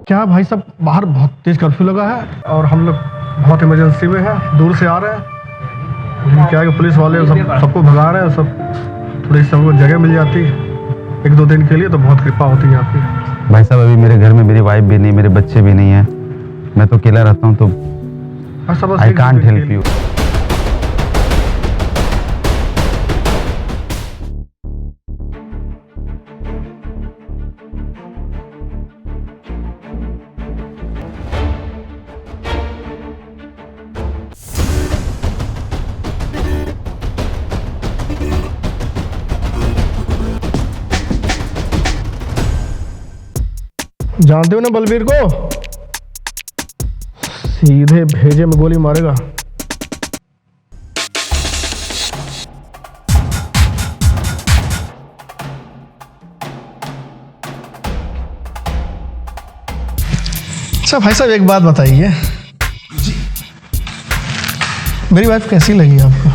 क्या भाई साहब, बाहर बहुत तेज कर्फ्यू लगा है और हम लोग बहुत इमरजेंसी में है, दूर से आ रहे हैं। लेकिन क्या है कि पुलिस वाले सबको भगा रहे हैं, सब थोड़ी सी हमको जगह मिल जाती एक दो दिन के लिए तो बहुत कृपा होती है आपकी। भाई साहब, अभी मेरे घर में मेरी वाइफ भी नहीं, मेरे बच्चे भी नहीं हैं, मैं तो अकेला रहता हूँ, तो आई कांट हेल्प यू। जानते हो ना बलबीर को, सीधे भेजे में गोली मारेगा। अच्छा भाई साहब, एक बात बताइए, मेरी वाइफ कैसी लगी आपको?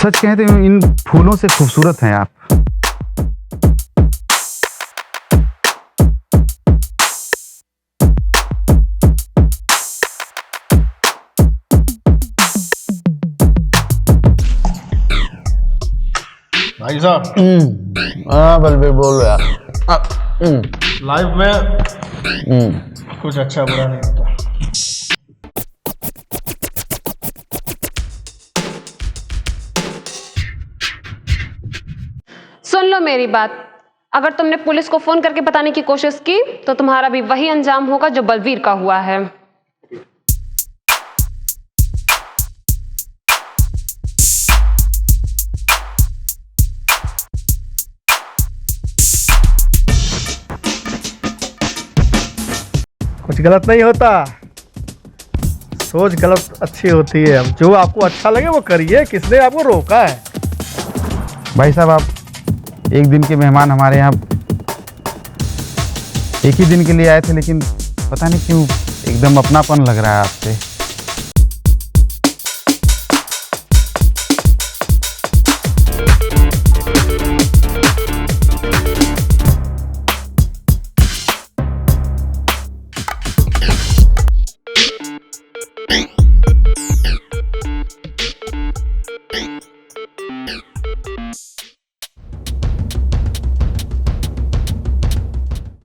सच कहें तो इन फूलों से खूबसूरत हैं आप। भाई साहब, हाँ बलबीर बोलो यार। लाइफ में कुछ अच्छा बुरा नहीं होता। सुन लो मेरी बात, अगर तुमने पुलिस को फोन करके बताने की कोशिश की तो तुम्हारा भी वही अंजाम होगा जो बलवीर का हुआ है। कुछ गलत नहीं होता, सोच गलत अच्छी होती है। जो आपको अच्छा लगे वो करिए, किसने आपको रोका है? भाई साहब, आप एक दिन के मेहमान हमारे यहाँ एक ही दिन के लिए आए थे, लेकिन पता नहीं क्यों एकदम अपनापन लग रहा है आपसे।